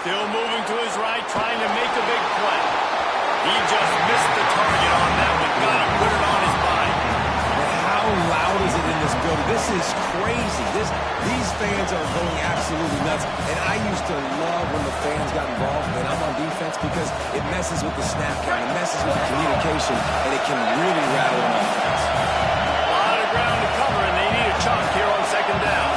Still moving to his right, trying to make a big play. He just missed the target on that one. Got to put it on his body. And how loud is it in this building? This is crazy. These fans are going absolutely nuts. And I used to love when the fans got involved when I'm on defense because it messes with the snap count. It messes with the communication, and it can really rattle an offense. A lot of ground to cover, and they need a chunk here on second down.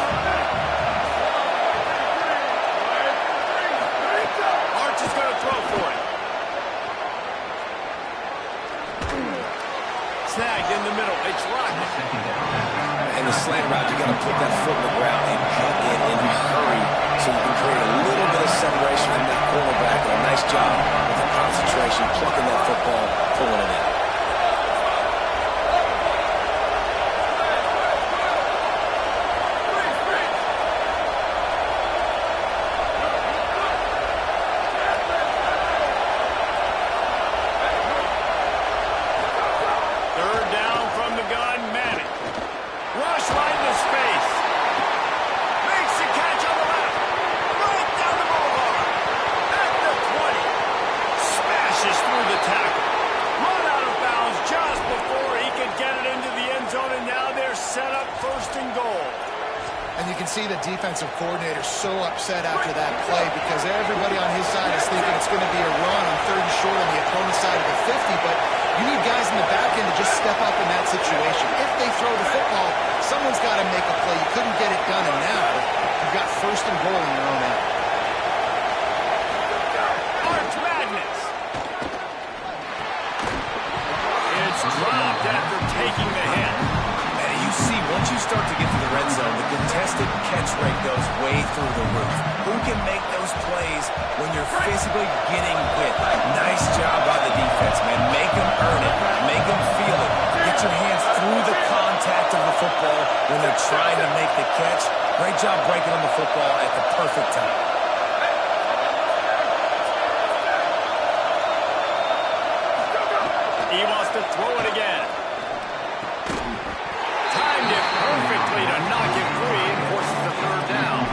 Arch is going to throw for it. Snagged in the middle. It's rocket. And the slant route, you got to put that foot in the ground and cut in a hurry so you can create a little bit of separation from that cornerback. And a nice job with the concentration, plucking that football, pulling it in. See the defensive coordinator so upset after that play because everybody on his side is thinking it's going to be a run on 3rd and short on the opponent's side of the 50, but you need guys in the back end to just step up in that situation. If they throw the football, someone's got to make a play. You couldn't get it done, and now you've got 1st and goal in your own end. Arch Madness. It's dropped after taking the hit. See, once you start to get to the red zone, the contested catch rate goes way through the roof. Who can make those plays when you're physically getting hit? Nice job by the defense, man. Make them earn it. Make them feel it. Get your hands through the contact of the football when they're trying to make the catch. Great job breaking on the football at the perfect time. He wants to throw it again. Timed it perfectly to knock it free and forces the 3rd down.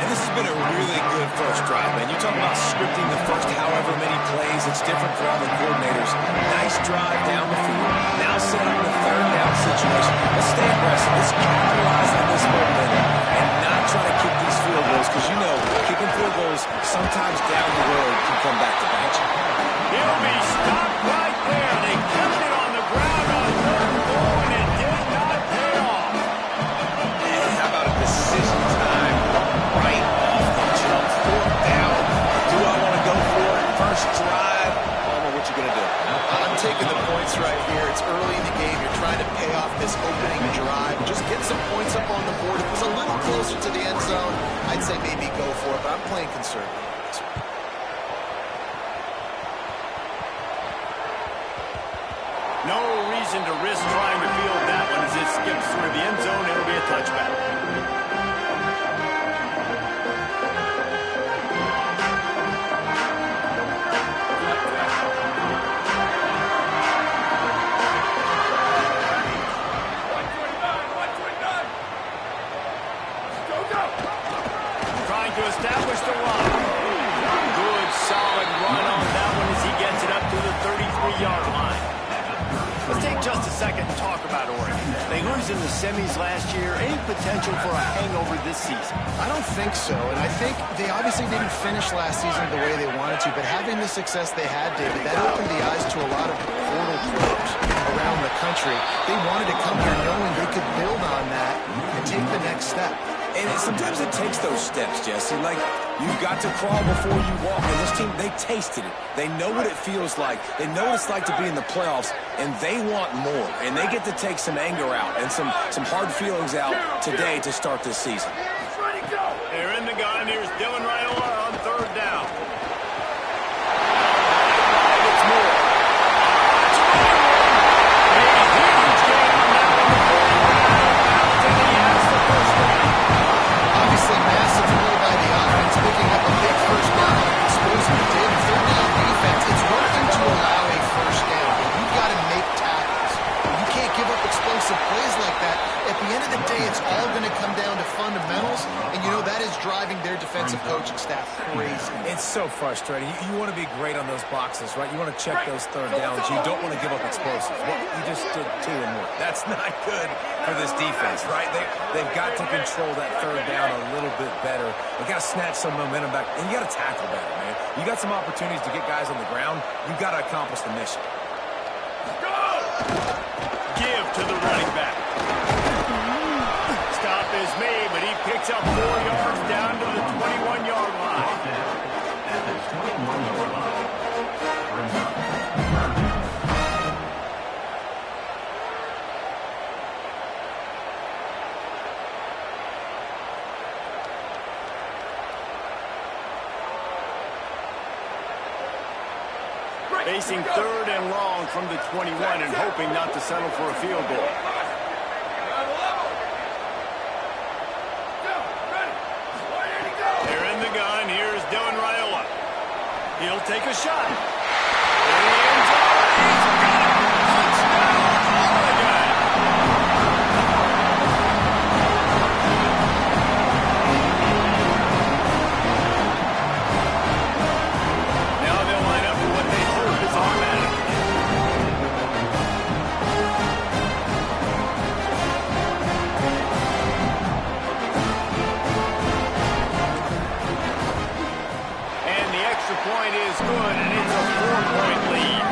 And this has been a really good first drive, man. You talk about scripting the first however many plays. It's different for all the coordinators. Nice drive down the field. Now set up the 3rd down situation. Let's stay aggressive. Let's capitalize on this momentum and not try to kick these field goals because, you know, kicking field goals sometimes down the road can come back to bite you. He'll be stopped right there. They kept it on the ground on 3rd and goal, and it did not pay off. And how about a decision time right off the jump? 4th down. Do I want to go for it? First drive. Palmer, what you going to do? I'm taking the points right here. It's early in the game. You're trying to pay off this opening drive. Just get some points up on the board. If it was a little closer to the end zone, I'd say maybe go for it, but I'm playing conservative. No reason to risk trying to field that one as it skips through the end zone. It'll be a touchback. Trying to establish the run. Good, solid run on that one as he gets it up to the 33-yard line. Let's take just a second and talk about Oregon. They lose in the semis last year. Any potential for a hangover this season? I don't think so, and I think they obviously didn't finish last season the way they wanted to, but having the success they had, David, that opened the eyes to a lot of portal players around the country. They wanted to come here knowing they could build on that and take the next step. And sometimes it takes those steps, Jesse. Like, you've got to crawl before you walk. And this team, they tasted it. They know what it feels like. They know what it's like to be in the playoffs, and they want more. And they get to take some anger out and some hard feelings out today to start this season. They're in the gun. Here's Dylan Raiola on 3rd down. It's more. Obviously, massive play by the offense, picking up a big 1st down, exposing the David. 3rd down defense. It's one thing to allow a 1st down, but you've got to make tackles. You can't give up explosive plays like that. At the end of the day, it's all going going to come down to fundamentals, and you know that is driving their defensive coaching staff crazy. It's so frustrating. You want to be great on those boxes, right? You want to check those third downs. You don't want to give up explosives. Well, you just did 2 and 1. That's not good for this defense, right? They've got to control that third down a little bit better. They got to snatch some momentum back, and you got to tackle better, man. You got some opportunities to get guys on the ground. You got to accomplish the mission. Give to the running back. Stop is made, but he picks up 4 yards down to the 21-yard line. At the 21-yard line. Facing 3rd and long from the 21 and hoping not to settle for a field goal. They're in the gun. Here's Dylan Raiola. He'll take a shot. In the end zone. He's got it. Touchdown, Oregon. Now they'll line up for what they hope is automatic. And the extra point is good, and it's a 4-point lead.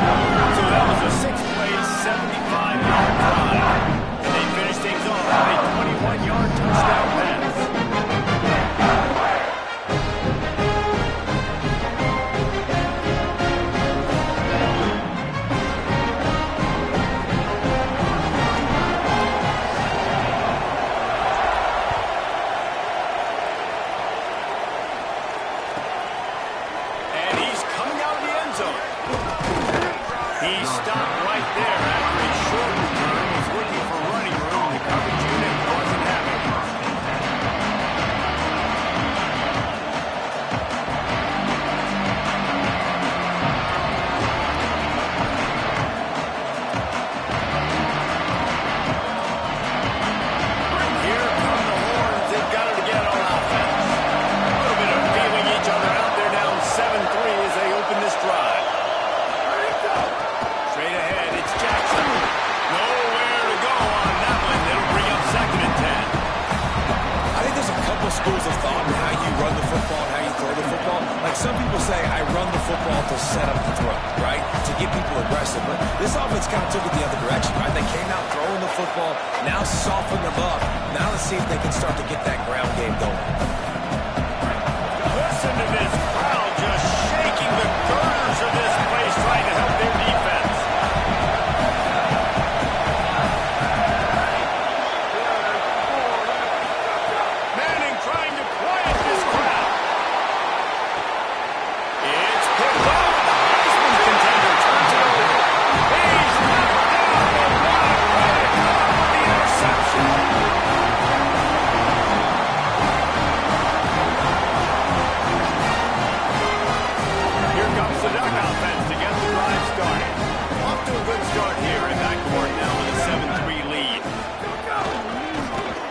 So that was a 6-play, 75-yard drive. And they finish things off with a 21-yard touchdown pass. And he's coming out of the end zone. He stopped right there after a short return. Was looking for running room. The coverage unit wasn't having it. Here come the horns. They've got it again on offense. A little bit of feeling each other out. They're down 7-3 as they open this drive. Straight ahead, it's Jackson. Nowhere to go on that one. They'll bring up 2nd and 10. I think there's a couple schools of thought in how you run the football and how you throw the football. Like some people say, I run the football to set up the throw, right? To get people aggressive. But this offense kind of took it the other direction, right? They came out throwing the football, now soften them up. Now let's see if they can start to get that ground game going. Listen to this crowd just shaking the girders of this place trying to help their defense. Manning trying to quiet this crowd. It's picked off. The Heisman contender turns it over. He's knocked down the block. The interception. Here comes the Duck offense to get the drive started. Off to a good start here in backcourt now with a 7-3 lead.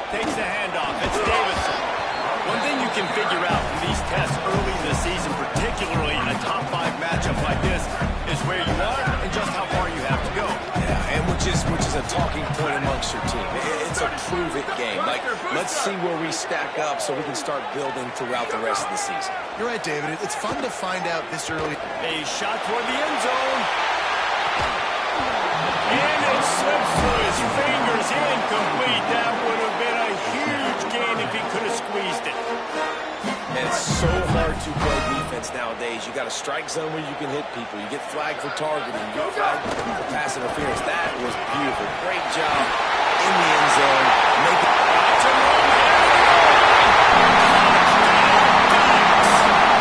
Takes the handoff. It's Davidson. One thing you can figure out from these tests early in the season, particularly in a top 5 matchup like this, is where you are and just how far you have to go. Yeah, and which is a talking point amongst your team. It's a prove-it game. Like, let's see where we stack up so we can start building throughout the rest of the season. You're right, David. It's fun to find out this early. A shot toward the end zone. And it slips through his fingers. Incomplete. That would have been a huge gain if he could have squeezed it. And it's so hard to play defense nowadays. You got a strike zone where you can hit people. You get flagged for targeting. You get flagged for pass interference. That was beautiful. Great job in the end zone. Make it.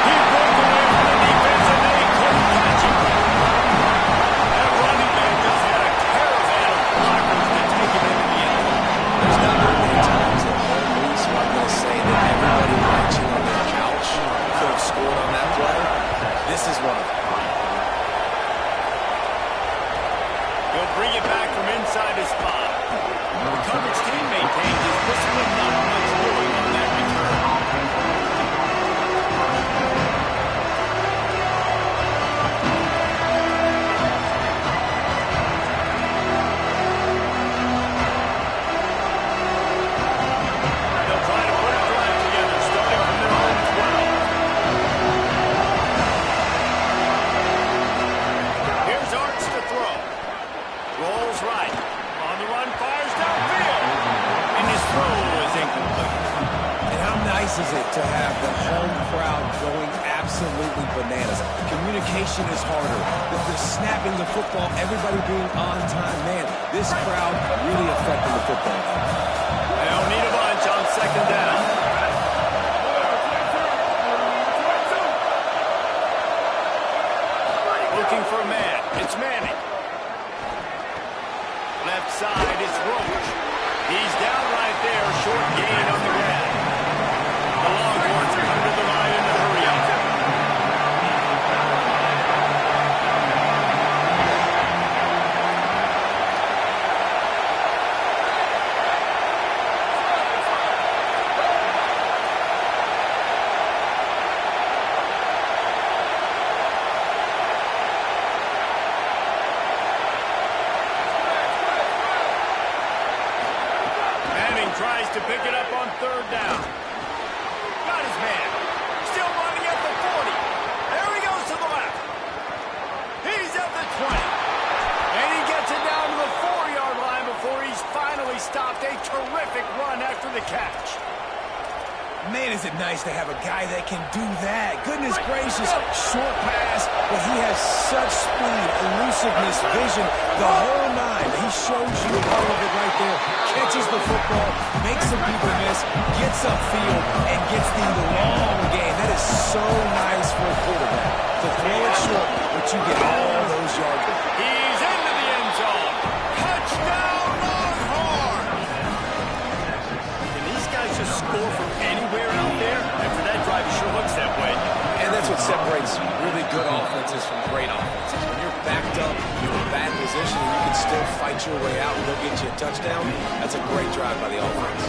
He broke away from the defense and they couldn't catch him. That running back just had a caravan of blockers to take him into the end zone. There's not very many times that home moves are going to say that everybody watching on their couch could have scored on that play. This is one of them. He'll bring it back from inside his spot. The coverage team maintains his discipline, not much doing on that return. They'll try to put a drive together, starting from their own 12. Here's Arts to throw. Rolls right. On the run, fires downfield. And his throw is incomplete. And how nice is it to have the home crowd going absolutely bananas? Communication is harder. The snapping the football, everybody being on time. Man, this crowd really affecting the football. They don't need a bunch on second down. Looking for a man. It's Manning. Left side, it's Roach. He's down right there, short gain on the ground. The Longhorns come to the line in the hurry up. Tries to pick it up on third down. Got his man. Still running at the 40. There he goes to the left. He's at the 20. And he gets it down to the 4-yard line before he's finally stopped. A terrific run after the catch. Man, is it nice to have a guy that can do that. Goodness gracious, short pass, but he has such speed, elusiveness, vision, the whole nine. He shows you all of it right there. Catches the football, makes some people miss, gets upfield, and gets the long game. That is so nice for a quarterback. To throw it short, but you get all those yards. He's into the end zone. Touchdown, Longhorns! Can these guys just score from anywhere out there? After that drive, it sure looks that way. And that's what separates really good offenses from great offenses. When you're backed up, you're in a bad position, and you can still fight your way out and go get you a touchdown, that's a great drive by the offense.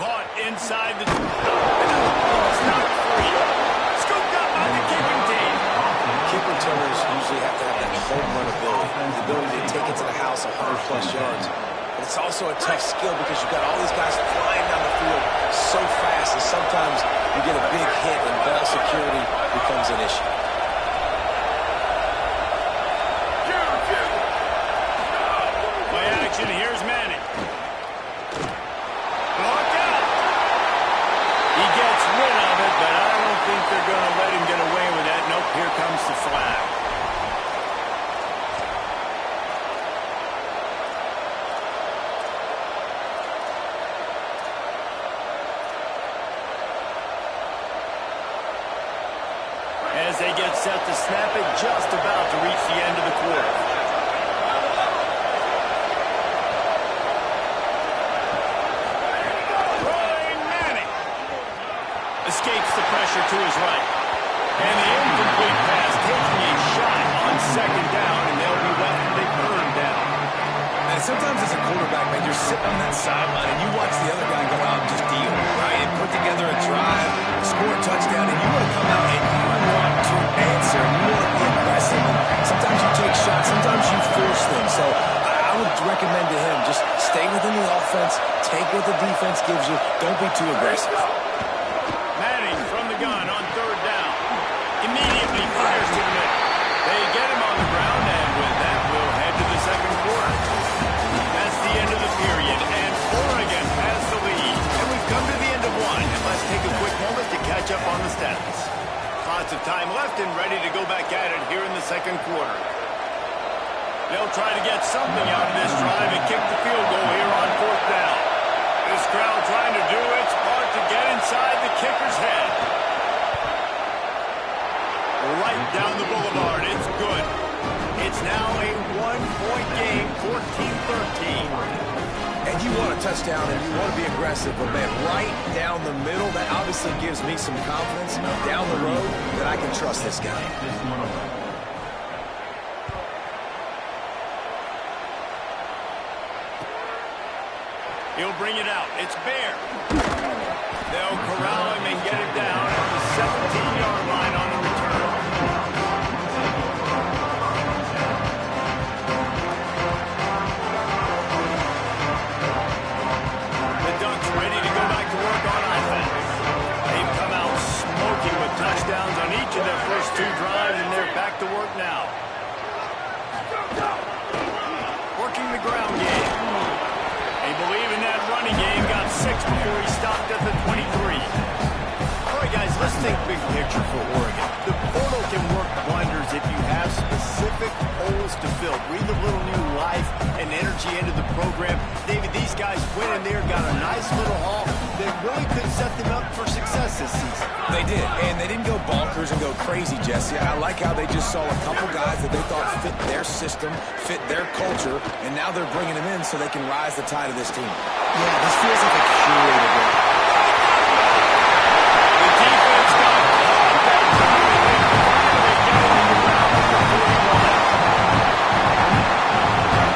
Caught inside the... It's not free. Scooped up by the kicking team. Kick returners usually have to have that home run ability, the ability to take it to the house 100-plus yards. But it's also a tough skill because you've got all these guys flying down the field so fast, and sometimes you get a big hit and ball security becomes an issue. Play action, here's Manning. Block out. He gets rid of it, but I don't think they're going to let him get away with that. Nope, here comes the flag. As they get set to snap it, just about to reach the end of the quarter. Escapes the pressure to his right. And the incomplete pass taking a shot on second down, and they'll be left with a third down. And sometimes as a quarterback, man, you're sitting on that sideline and you watch the other guy go out and just deal, right? And put together a drive, score a touchdown, and you want to come out and you want to answer. You want to be aggressive. And sometimes you take shots, sometimes you force them. So I would recommend to him, just stay within the offense, take what the defense gives you, don't be too aggressive. Manning from the gun on third down. Immediately fires to the middle. They get him on the ground, and with that, we'll head to the second quarter. That's the end of the period, and Oregon has the lead. And we've come to the end of one, and let's take a quick moment to catch up on the stats. Lots of time left and ready to go back at it here in the second quarter. They'll try to get something out of this drive and kick the field goal here on fourth down. This crowd trying to do its part to get inside the kicker's head. Right down the boulevard. It's good. It's now a one-point game, 14-13. And you want a touchdown and you want to be aggressive, but man, right down the middle, that obviously gives me some confidence down the road that I can trust this guy. He'll bring it out. It's Bear. They'll corral him and get it down at the 17-yard line on the return. The Ducks ready to go back to work on offense. They've come out smoking with touchdowns on each of their first 2 drives, and they're back to work now. Working the ground game. They believe in that running game. Got 6 before he stopped at the 23. All right, guys, let's think big picture for Oregon. The portal can work wonders if you have specific holes to fill. Breathe a little new life and energy into the program. David, these guys went in there, got a nice little haul that really could set them up for success this season. They did, and they didn't go bonkers and go crazy, Jesse. I like how they just saw a couple guys that they thought fit their system, fit their culture, and now they're bringing them in so they can rise the tide of this team. Yeah, this feels like a curated run. The defense got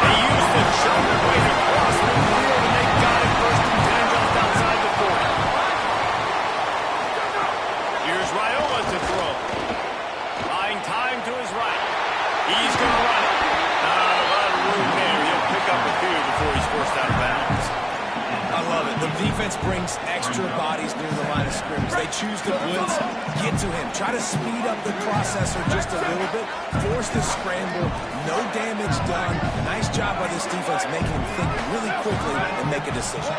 they used the shoulder blade across the field, and they got it 1st and 10 just outside the 40. Here's Raiola to throw. Buying time to his right. He's going to run it. Not a lot of room there. He'll pick up a few before he's forced out of bounds. I love it. The defense brings extra bodies near the line of scrimmage. They choose to blitz, get to him, try to speed up the processor just a little bit, force the scramble, no damage done. Nice job by this defense making him think really quickly and make a decision.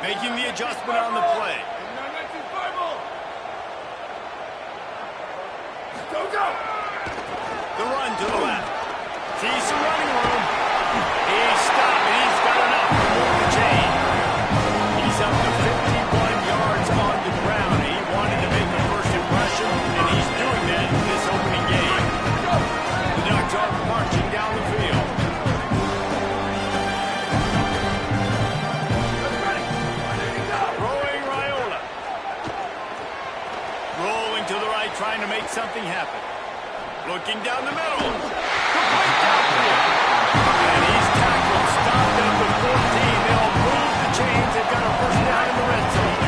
Making the adjustment on the play. The run to the left. Sees some running room. He's stopped, and he's got enough to move the chain. He's up to 51 yards on the ground. He wanted to make a first impression, and he's doing that in this opening game. The Ducks are marching down the field. Throwing Raiola. Rolling to the right, trying to make something happen. Looking down the middle. Complete downfield. And he's tackled, stopped up with 14. They'll move the chains. They've got a first down in the red zone.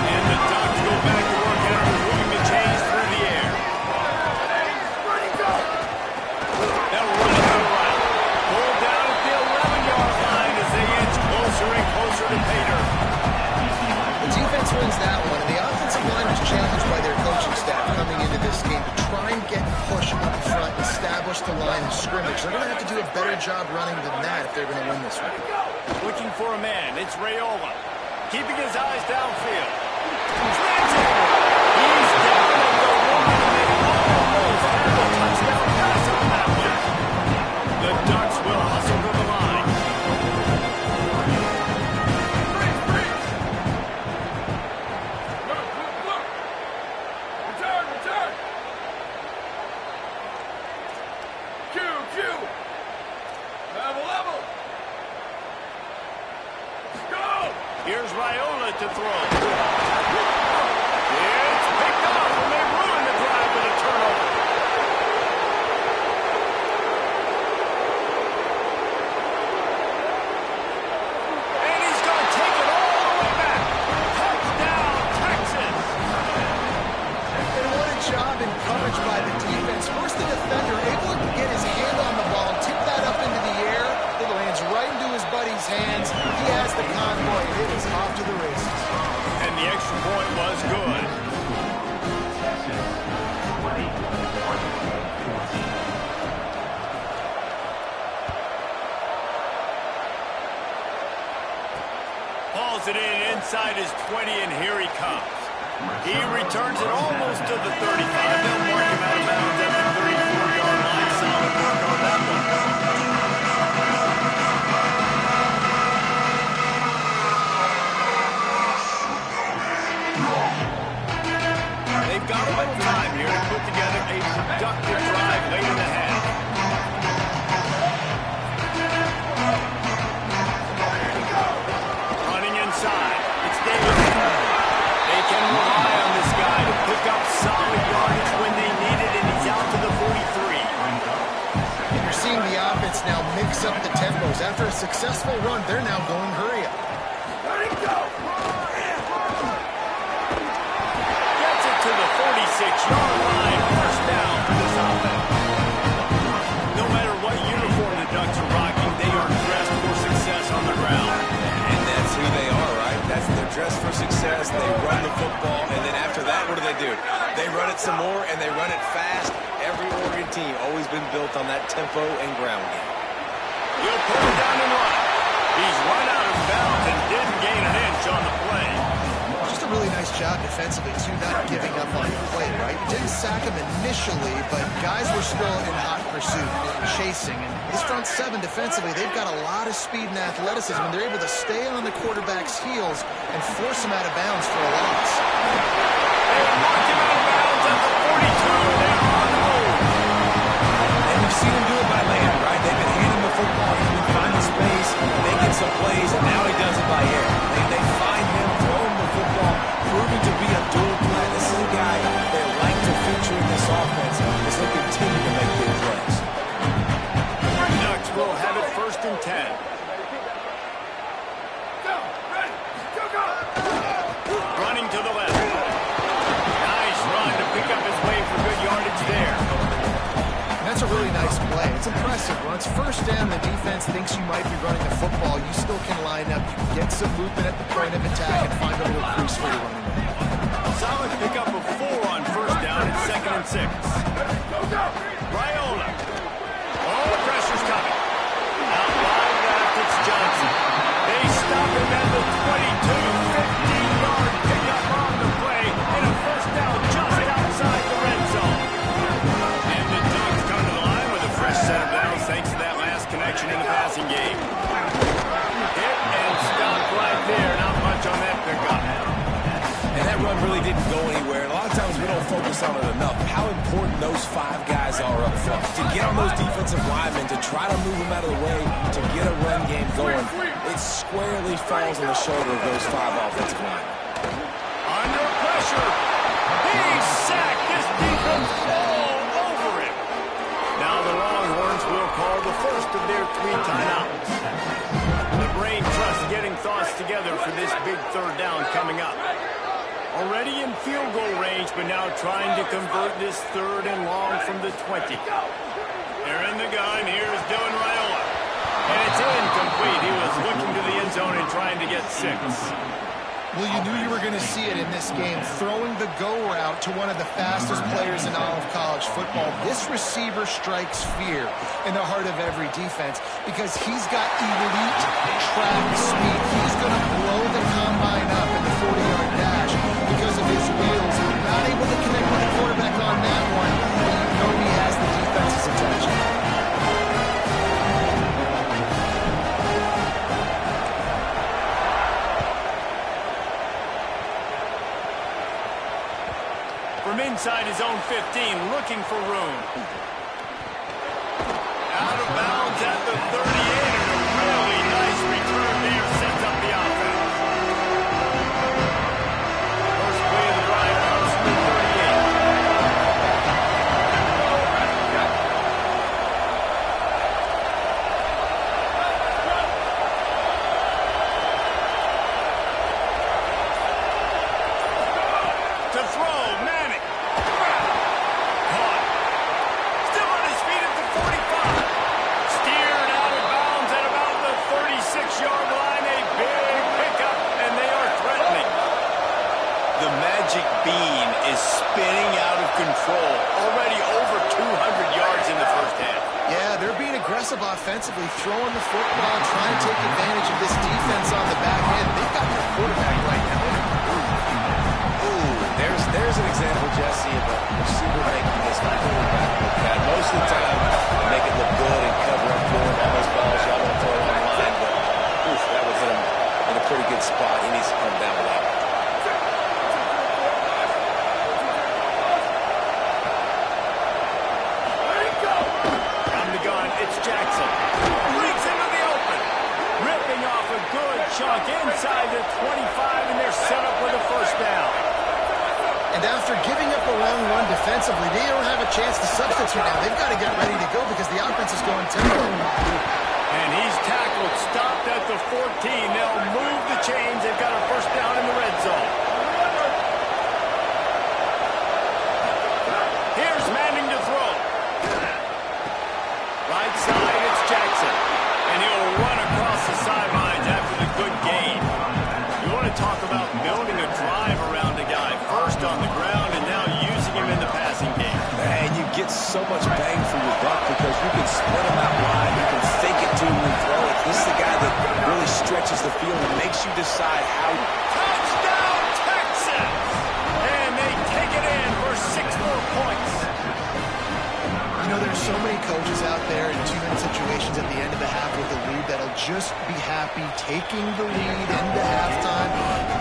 And the Ducks go back to work after moving the chains through the air. They'll run it to the right. Pull down at the 11-yard line as they inch closer and closer to pay dirt. The defense wins that one, and the offensive line was challenged by their coaching staff coming into this game to try and get push up front, establish the line of scrimmage. They're going to have to do a better job running than that if they're going to win this one. Looking for a man. It's Raiola. Keeping his eyes downfield. Transit. He's down at the one, and they almost have a touchdown pass on that one. The Ducks will hustle to the line. Here's Raiola to throw. It's picked off, and they ruin the drive with a turnover. And he's going to take it all the way back. Touchdown, Texas. And what a job in coverage by the defense. First, the defender able to get his hand on the ball, tip that up into the air. It lands right into his buddy's hands. He has the convoy, and it is off to the races. And the extra point was good. Hauls it in inside his 20, and here he comes. He returns it almost to the 35. They'll mark him out of bounds at the 34-yard line. Solid work on that one. They've got a little time here to put together a productive drive late in the half. up the tempos. After a successful run, they're now going hurry up. Gets it to the 46-yard line. First down for this offense. No matter what uniform the Ducks are rocking, they are dressed for success on the ground. And that's who they are, right? They're dressed for success. They run the football, and then after that, what do? They run it some more, and they run it fast. Every Oregon team always been built on that tempo and ground game. He'll put it down and run. He's run out of bounds and didn't gain an inch on the play. Just a really nice job defensively, too, not giving up on the play, right? You didn't sack him initially, but guys were still in hot pursuit, chasing. And this front seven defensively, they've got a lot of speed and athleticism, and they're able to stay on the quarterback's heels and force him out of bounds for a loss. They knocked him out of bounds at the 42. They're on the move. And we've seen him do it by land, right? They've been handing the football, he's been finding space, making some plays, and now he does it by air. They find him, throw him the football, proving to be a dual threat. This is a guy they like to feature in this offense as they continue to make big plays. Ducks will have it 1st and 10. Running to the left. Nice run to pick up his way for good yardage there. And that's a really nice play. It's impressive. When it's first down, the defense thinks you might be running the football. You still can line up. You can get some movement at the point of attack and find a little crease for your running back. Solid pickup of 4 on 1st down at 2nd and 6. Raiola. Oh, the pressure's coming. Out wide left, it's Johnson. They stop him at the 22. 15-yard pickup on the play. And a 1st down just outside the red zone. And the Ducks come to the line with a fresh set of downs thanks to that last connection in the passing game. Hit and stop right there. Not much on that pickup. And that run really didn't go anywhere. And a lot of times we don't focus on it enough. How important those 5 guys are up front. To get on those defensive linemen, to try to move them out of the way, to get a run game going, it squarely falls on the shoulder of those 5 offensive linemen. Under pressure. He's sacked. This defense all over him. Now the Longhorns will call the first of their 3 timeouts. The brain trust getting thoughts together for this big 3rd down coming up. Already in field goal range, but now trying to convert this 3rd and long from the 20. They're in the gun. Here's Dylan Raiola. And it's incomplete. He was looking to the end zone and trying to get 6. Well, you knew you were going to see it in this game, throwing the go route to one of the fastest players in all of college football. This receiver strikes fear in the heart of every defense because he's got elite track speed. He's going to blow the combine up in the 40-yard dash because of his wheels. Not able to connect with the quarterback on that one, but you know he has the defense's attention. From inside his own 15, looking for room. Out of bounds at the 38, and a really nice return there sets up the offense. First play of the drive comes from the 38. To throw, Manning. Caught. Still on his feet at the 45. Steered out of bounds at about the 36-yard line. A big pickup, and they are threatening. The magic bean is spinning out of control. Already over 200 yards in the first half. Yeah, they're being aggressive offensively, throwing the football, trying to take advantage of this defense on the back end. They've got their quarterback right now. There's an example, Jesse, of a receiver making this quarterback look bad. Most of the time, they make it look good and cover up for him on those balls. Y'all want to throw it on the line, but that would hit him in a pretty good spot. He needs to come down with that. From the gun, it's Jackson. Leaps into the open. Ripping off a good chunk inside the 25, and they're set up with a 1st down. And after giving up a long run defensively, they don't have a chance to substitute now. They've got to get ready to go because the offense is going tempo. And he's tackled, stopped at the 14. They'll move the chains. They've got a first down in the red zone. Here's Manning to throw. Right side, it's Jackson. And he'll run across the sidelines after the good gain. You want to talk about building a drive around a guy. First on the ground and now using him in the passing game. Man, you get so much bang for your buck because you can split him out wide. You can fake it to him and throw it. This is the guy that really stretches the field and makes you decide how. Touchdown, Texas! And they take it in for 6 more points. You know, there's so many coaches out there in two-minute situations at the end of the half with the lead that'll just be happy taking the lead into halftime.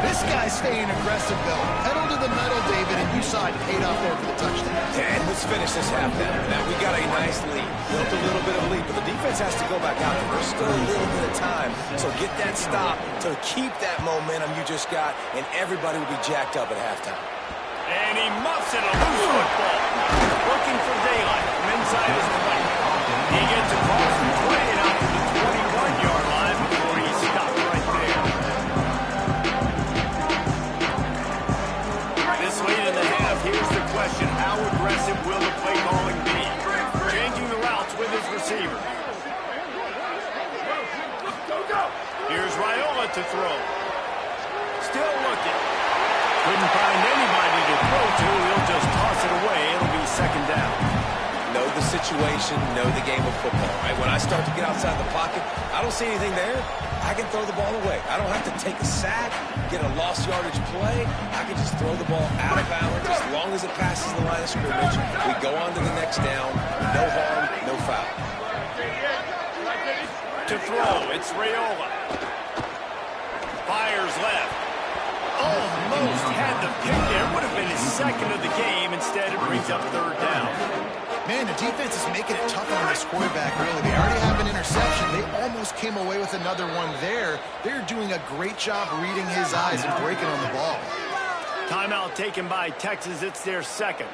This guy's staying aggressive, though. Pedal to the metal, David, and you saw it paid off there for the touchdown. And let's finish this half now. Now, we got a nice lead. Built a little bit of lead, but the defense has to go back out there. There's still a little bit of time. So get that stop to keep that momentum you just got, and everybody will be jacked up at halftime. And he muffs it, a loose football. Looking for daylight from inside his 20. He gets across the 20 and out to the 21-yard line before he stopped right there. This late in the half, here's the question. How aggressive will the play calling be? Changing the routes with his receiver. Here's Raiola to throw. Still looking. Couldn't find anybody to throw to. He'll just toss it away. It'll be second down. Know the situation, know the game of football, right? When I start to get outside the pocket, I don't see anything there. I can throw the ball away. I don't have to take a sack, get a lost yardage play. I can just throw the ball out of bounds as long as it passes the line of scrimmage. We go on to the next down. No harm, no foul. To throw, it's Raiola. Fires left. Almost had the pick there. Would have been his second of the game. Instead, it brings up third down. Man, the defense is making it tough on this quarterback, really. They already have an interception. They almost came away with another one there. They're doing a great job reading his eyes and breaking on the ball. Timeout taken by Texas. It's their second.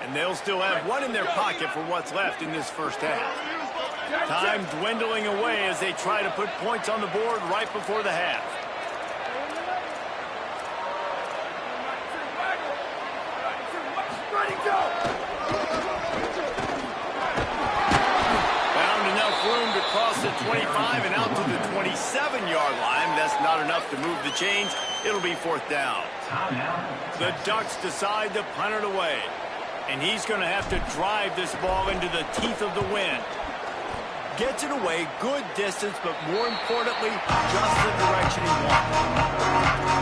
And they'll still have one in their pocket for what's left in this first half. Time dwindling away as they try to put points on the board right before the half. Found enough room to cross the 25 and out to the 27-yard line. That's not enough to move the chains. It'll be fourth down. The Ducks decide to punt it away. And he's going to have to drive this ball into the teeth of the wind. Gets it away, good distance, but more importantly, just the direction he wants.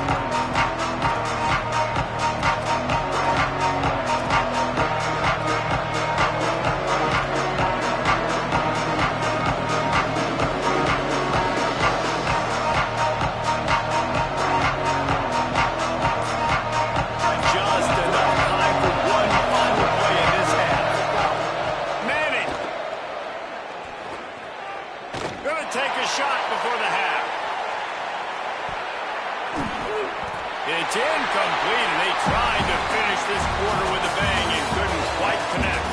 It's incomplete, and they tried to finish this quarter with a bang and couldn't quite connect.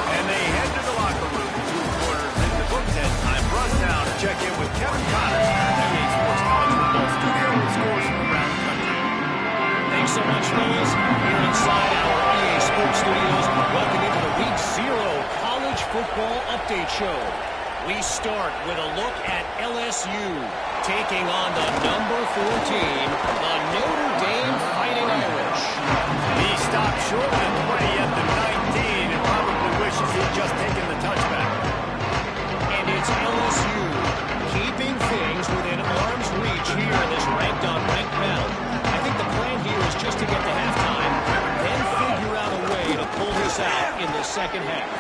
And they head to the locker room. 2 quarters in the books, and time for us now to check in with Kevin Connors, EA Sports College Football Studio, with scores from around the country. Thanks so much, fellas. Here inside our EA Sports Studios, welcome into the Week 0 College Football Update Show. We start with a look at LSU taking on the number 4 team, the Notre Dame Fighting Irish. He stopped short of the play at the 19 and probably wishes he'd just taken the touchback. And it's LSU keeping things within arm's reach here in this ranked-on-ranked battle. I think the plan here is just to get to halftime, then figure out a way to pull this out in the second half.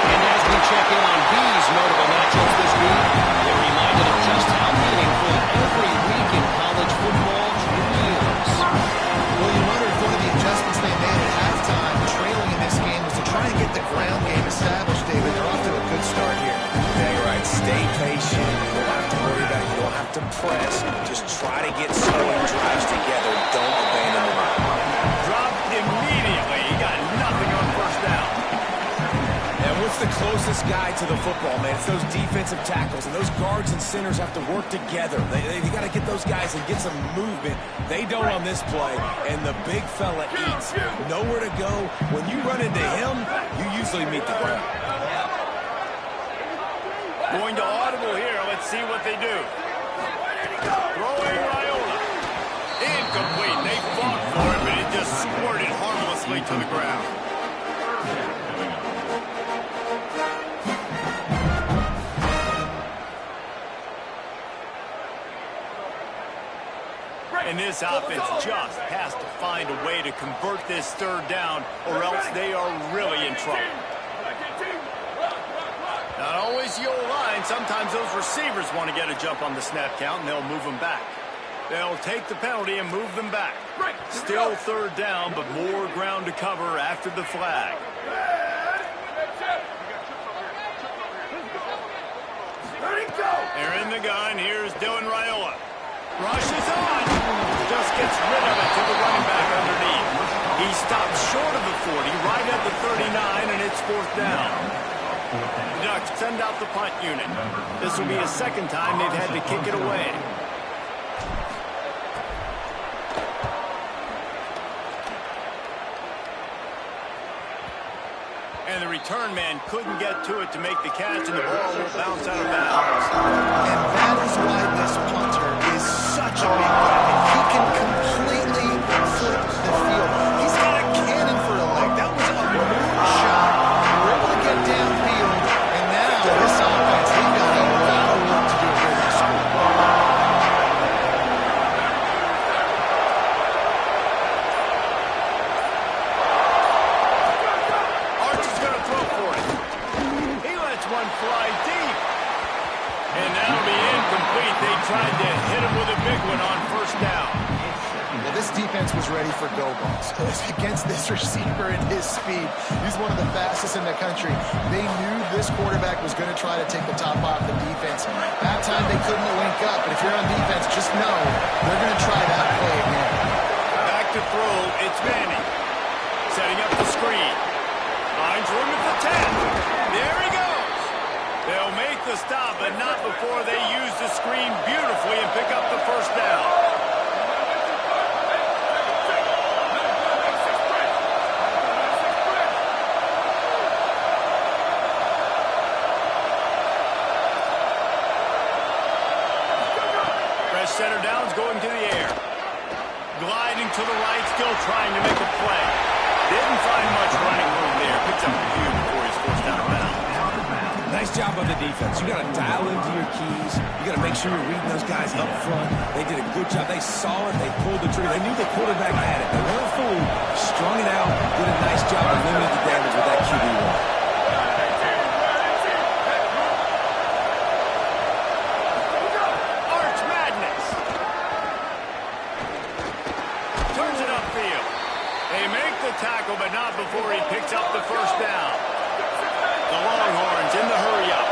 And as we check in on these notable matchups this week, we're reminded of just how meaningful every week in college football truly is. Well, you wonder if one of the adjustments they made at halftime, trailing in this game, was to try and get the ground game established, David. They're off to a good start here. Yeah, you're right. Stay patient. You don't have to worry about it. You don't have to press. Just try to get scoring drives together. Don't abandon the run. Dropped immediately. He got nothing on first down. And what's the closest guy to the football, man. It's those defensive tackles, and those guards and centers have to work together. They got to get those guys and get some movement. They don't on this play, and the big fella eats. Nowhere to go. When you run into him, you usually meet the ground. Going to audible here. Let's see what they do. Throwing Raiola. Incomplete. They fought for it, but it just squirted harmlessly to the ground. And this offense just has to find a way to convert this third down, or else they are really in trouble. Not always the O-line. Sometimes those receivers want to get a jump on the snap count, and they'll move them back. They'll take the penalty and move them back. Still third down, but more ground to cover after the flag. They're in the gun. Here's Dylan Raiola. Rushes on. Just gets rid of it to the running back underneath. He stops short of the 40, right at the 39, and it's fourth down. The Ducks send out the punt unit. This will be the second time they've had to kick it away. And the return man couldn't get to it to make the catch, and the ball will bounce out of bounds. And that is why this punter is such a big weapon. He can completely flip the field. He's got a cannon for a leg. That was a moonshot. We're able to get downfield, and now this offense, they've got a lot of work to do here to score. Fly deep. And that'll be incomplete. They tried to hit him with a big one on first down. Well, this defense was ready for go balls. Against this receiver and his speed, he's one of the fastest in the country. They knew this quarterback was going to try to take the top off the defense. That time they couldn't link up, but if you're on defense, just know they're going to try that play again. Back to throw, it's Manning. Setting up the screen. Finds room at the 10. There he goes. They'll make the stop, but not before they use the screen beautifully and pick up the first down. Fresh center downs going to the air. Gliding to the right, still trying to make a play. Didn't find much running room there. Picks up a few before he's forced out of bounds. Nice job on the defense. You got to dial into your keys. You got to make sure you're reading those guys up front. They did a good job. They saw it. They pulled the trigger. They knew the quarterback had it. They weren't fooled. Strung it out. Did a nice job of limiting the damage with that QB run. Arch Madness. Turns it upfield. They make the tackle, but not before he picks up the first down. The Longhorns in the hurry-up.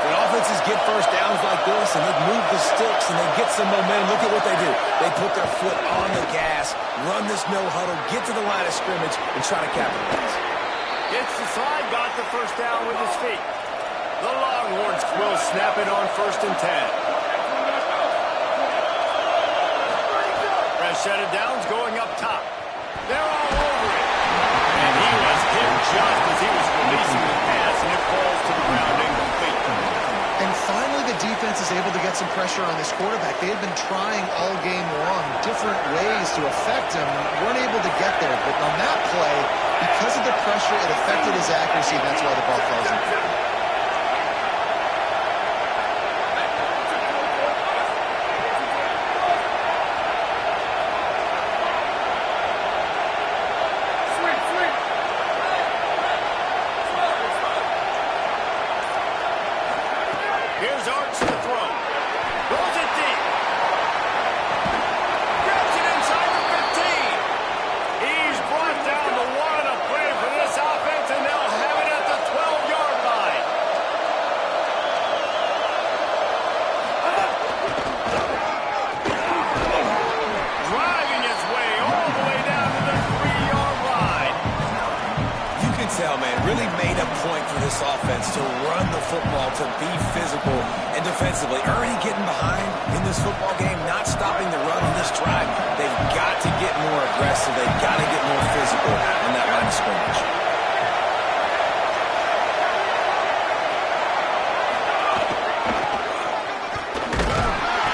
When offenses get first downs like this and they move the sticks and they get some momentum, look at what they do. They put their foot on the gas, run this no-huddle, get to the line of scrimmage, and try to capitalize. Gets the slide, got the first down with his feet. The Longhorns will snap it on 1st and 10. Fresh set of downs going up top. They're all over it. And he was hit just as he was releasing the pass, and it falls to the ground incomplete. And finally, the defense is able to get some pressure on this quarterback. They had been trying all game long different ways to affect him, weren't able to get there. But on that play, because of the pressure, it affected his accuracy, and that's why the ball falls in. Here's Arch to throw. Throws it deep. Grabs it inside the 15. He's brought down the one. A play for this offense, and they'll have it at the 12-yard line. this offense to run the football, to be physical and defensively. Already getting behind in this football game, not stopping the run on this drive. They've got to get more aggressive. They've got to get more physical on that line of scrimmage.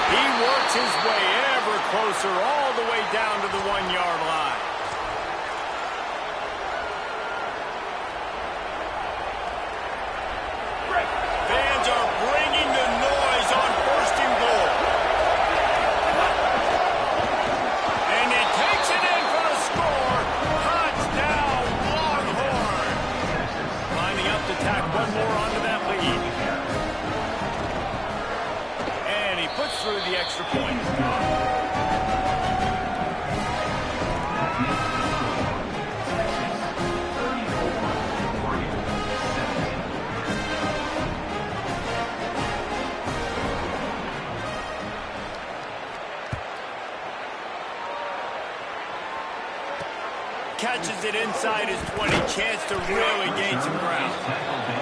He works his way ever closer all the way down to the 1-yard line. Fans are bringing the noise on 1st and goal. And he takes it in for the score. Touchdown, Longhorn. Lining up to tack one more onto that lead. And he puts through the extra point. Catches it inside his 20, chance to really gain some ground.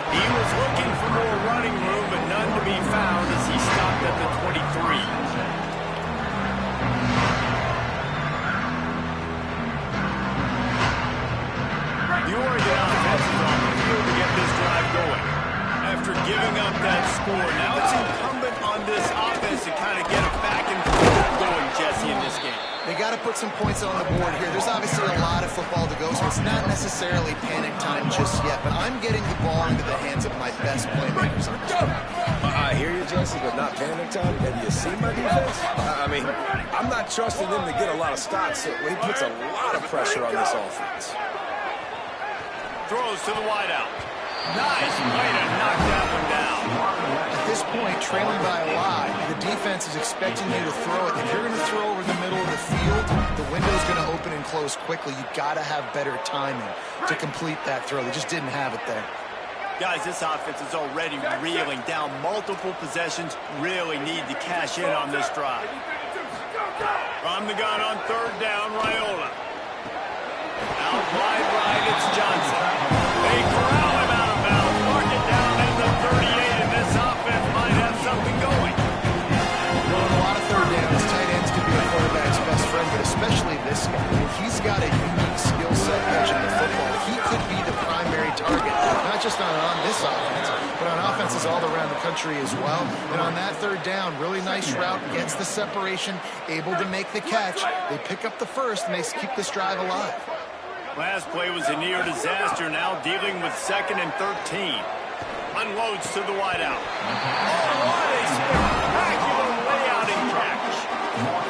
He was looking for more running room, but none to be found as he stopped at the 23. The Oregon offense is on the field to get this drive going. After giving up that score, now it's incumbent on this offense to kind of get it back and forth going, Jesse, in this game. They got to put some points on the board here. There's obviously a lot of football to go, so it's not necessarily panic time just yet, but I'm getting the ball into the hands of my best playmakers on this drive. I hear you, Jesse, but not panic time. Have you seen my defense? I mean, I'm not trusting them to get a lot of stops, so he puts a lot of pressure on this offense. Throws to the wideout. Nice way to knock that one down. At this point, trailing by a lot, the defense is expecting you to throw it. If you're going to throw over the middle of the field, the window's going to open and close quickly. You've got to have better timing to complete that throw. They just didn't have it there. Guys, this offense is already reeling down multiple possessions. Really need to cash in on this drive. From the gun on 3rd down, Raiola. Out wide right, it's Johnson. They corral him out of bounds. Mark it down in the 38, and this offense might have something going. Well, in a lot of 3rd downs, tight ends can be a quarterback's best friend, but especially this guy. I mean, he's got a unique skill set catching the football. He could be the primary target, not just on this offense, but on offenses all around the country as well. And on that 3rd down, really nice route, gets the separation, able to make the catch. They pick up the first, and they keep this drive alive. Last play was a near disaster, now dealing with 2nd and 13. Unloads to the wideout. Oh, what a spectacular layout and catch.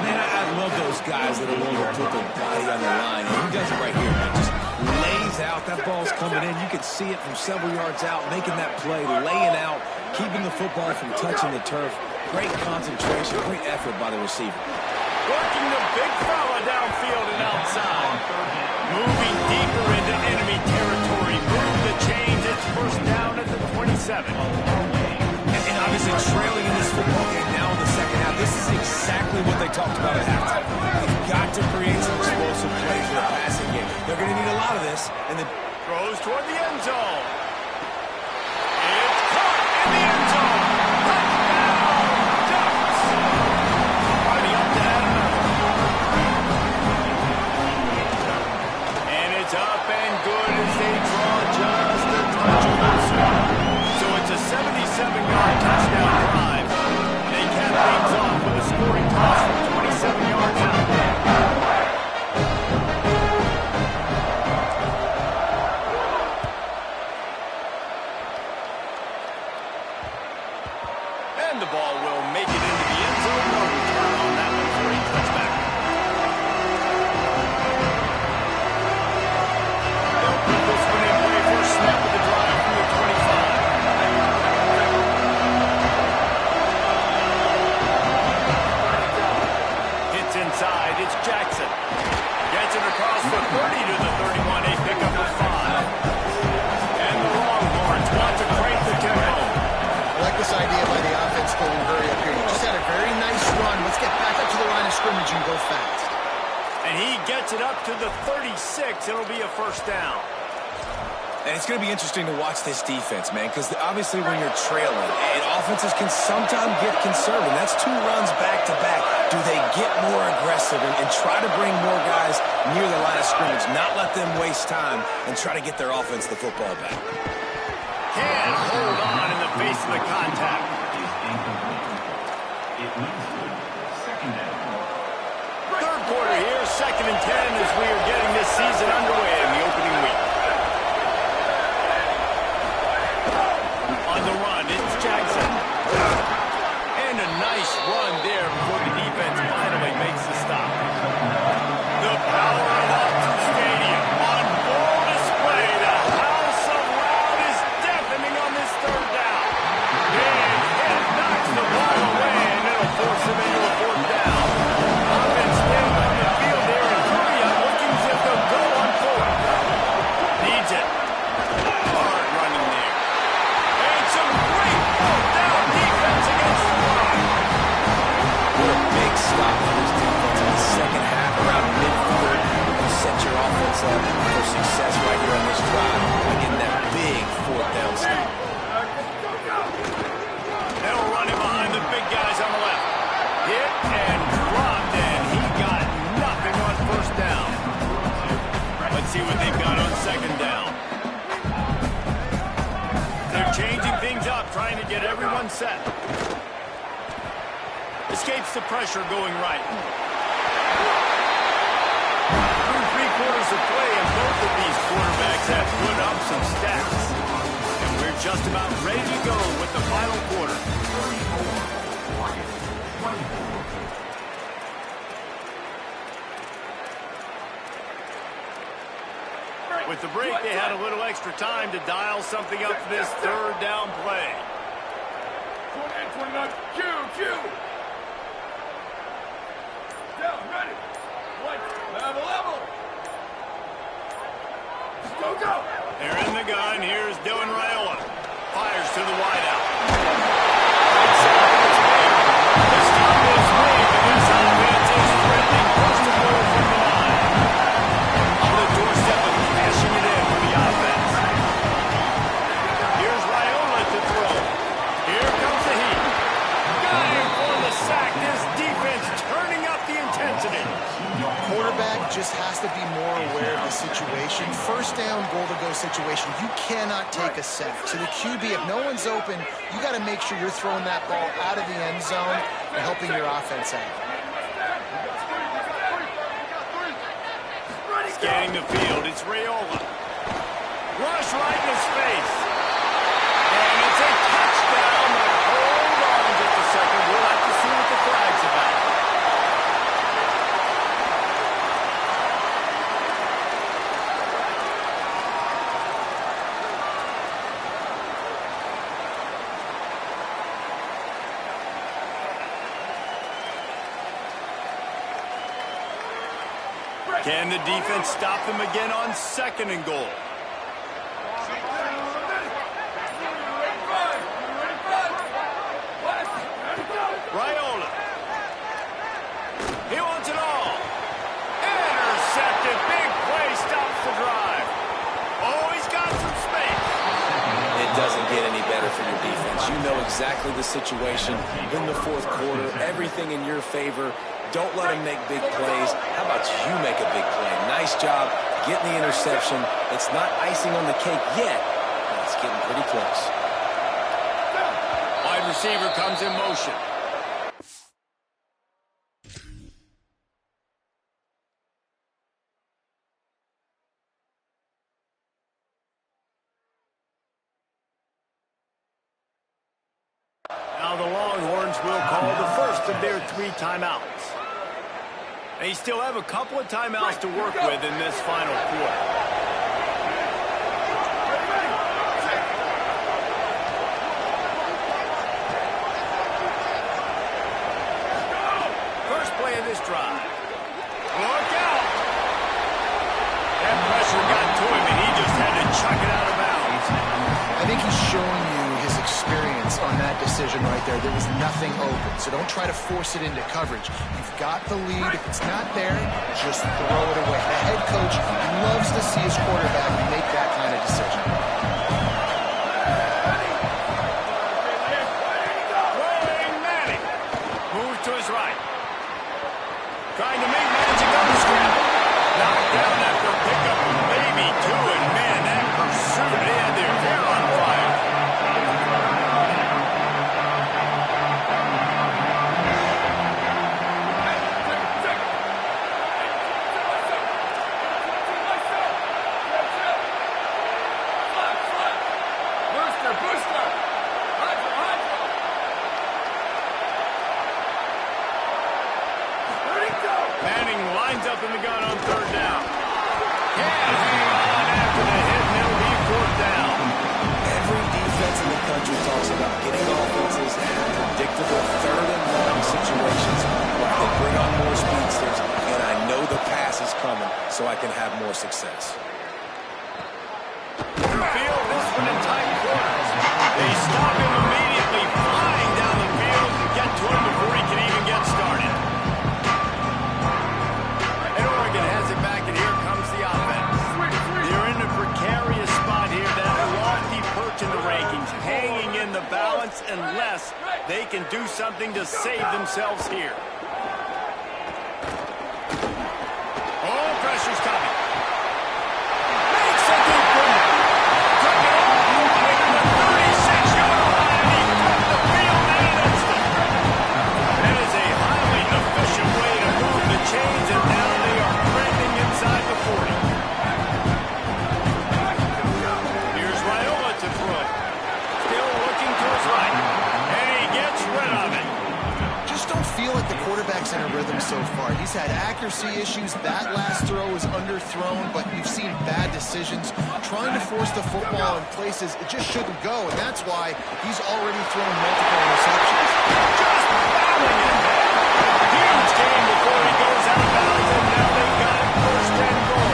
Man, I love those guys that are willing to put their body on the line. And he does it right here, man. Just lays out. That ball's coming in. You can see it from several yards out, making that play, laying out, keeping the football from touching the turf. Great concentration, great effort by the receiver. Working the big fella downfield and outside. Moving deeper into enemy territory. Move the chains. It's 1st down at the 27. And obviously trailing in this football game now in the 2nd half. This is exactly what they talked about at halftime. They've got to create some explosive plays in the passing game. They're going to need a lot of this. And then throws toward the end zone. It's caught in the end zone. Touchdown, Ducks. Running up to add another. And it's up and good as they draw just a touch closer. So it's a 77-yard touchdown drive. They cap things off with a scoring toss from 27 yards out. And the ball will make it into the end zone. No return on that one for a touchback. They'll put this one in play for a snap of the drive from the 25. Hits inside. It's Jackson. Gets it across the 30 to the 31. A pickup of 5. And the Longhorns want to crank the tempo. I like this idea by the offense going hurry up here. You just had a very nice run. Let's get back up to the line of scrimmage and go fast. And he gets it up to the 36. It'll be a 1st down. And it's going to be interesting to watch this defense, man, because obviously when you're trailing, and offenses can sometimes get conservative. That's 2 runs back-to-back. Do they get more aggressive and try to bring more guys near the line of scrimmage, not let them waste time, and try to get their offense the football back? Can't hold on in the face of the contact. It means second down. Third quarter here, 2nd and 10 as we are getting this season underway in the opening week. On the run, it's Jackson. And a nice run there before the defense finally makes the stop. The power of Austin Stadium on full display. The house of loud is deafening on this 3rd down. Big hit knocks the ball away, and it'll force him into a 4th down. Offense staying on the field there, and hurry up, looking as if they'll go on 4th. Needs it. Hard running there. And some great 4th down defense against the run. What a big stop for this defense in the second half, around mid-3rd. You set your offense up for success right here on this drive by getting that big 4th down stop. They'll run him behind the big guys on the left. Hit and dropped, and he got nothing on 1st down. Let's see what they've got on 2nd down. They're changing things up, trying to get everyone set. Escapes the pressure going right. Through 3 quarters of play, and both of these quarterbacks have put up some stats. And we're just about ready to go with the final quarter. With the break, they had a little extra time to dial something up for this 3rd down play. 28-29, Q. Down, ready. Level. Go. They're in the gun. Here's Dylan Raiola. Fires to the wideout. The stop is made, but this offense is threatening first and goal from the line. On the doorstep of cashing it in for the offense. Here's Raiola to throw. Here comes the heat. Got him for the sack. This defense turning up the intensity. Quarterback just has to be more aware of the situation. 1st down, goal-to-go situation. You cannot take a sack. So the QB, if no one's open, you got to make sure you're throwing that ball out of the end zone and helping your offense out. Scanning the field, it's Raiola. Rush right in his face. And it's a touchdown. But hold on just a second. We'll have to see what the flag's about. Can the defense stop them again on 2nd and goal? Raiola. He wants it all. Intercepted. Big play stops the drive. Oh, he's got some space. It doesn't get any better for your defense. You know exactly the situation in the 4th quarter. Everything in your favor. Don't let them make big plays. How about you make a big play? Nice job getting the interception. It's not icing on the cake yet, but it's getting pretty close. Wide receiver comes in motion. Now the Longhorns will call the first of their 3 timeouts. They still have a couple of timeouts to work with in this final quarter. First play of this drive. Look out! That pressure got to him, and he just had to chuck it out of bounds. I think he's showing you his experience on that decision right there. There was nothing open, so don't try to force it into coverage. You've got the lead. If it's not there, just throw it away. The head coach loves to see his quarterback make that kind of decision. coach who talks about getting offenses in predictable third-and-long situations where I can bring on more speedsters, and I know the pass is coming, so I can have more success. Field this one in tight quarters. They stop him immediately, flying down the field to get to him before he can even get started. And Oregon has it back, and here comes the offense. They're in a precarious spot here, that lofty perch in the rankings, hanging in the balance unless they can do something to save themselves here. Oh, pressure's coming. Makes a deep run. Took it all the way to the 36-yard line. He flipped the field in an instant. That is a highly efficient way to move the chains, and now they are trending inside the 40. Here's Riddell to throw. Still looking to his right, and he gets rid of it. Just don't feel like the quarterback's in a rhythm so far. He's had accuracy issues. That last throw was underthrown, but you've seen bad decisions. Trying to force the football in places it just shouldn't go, and that's why he's already thrown multiple interceptions. Just battling it. Huge game before he goes out of bounds, and now they've got it first and goal.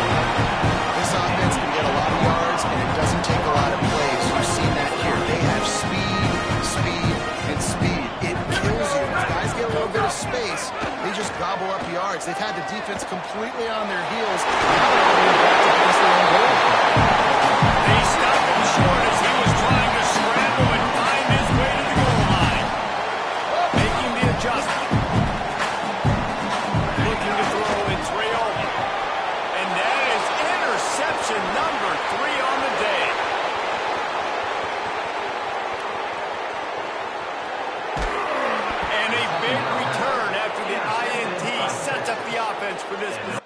This offense can get a lot of yards, and it doesn't take a lot of plays. You've seen that here. They have speed, speed, and speed. It kills you. If guys get a little bit of space, they just gobble up yards. They've had the defense completely on their heels. Now they're already back against their own goal. They stopped him short as he was trying to scramble and find his way to the goal line. Making the adjustment. Looking to throw, it's Riddell. And that is interception number 3 on the day. And a big return after the INT sets up the offense for this possession.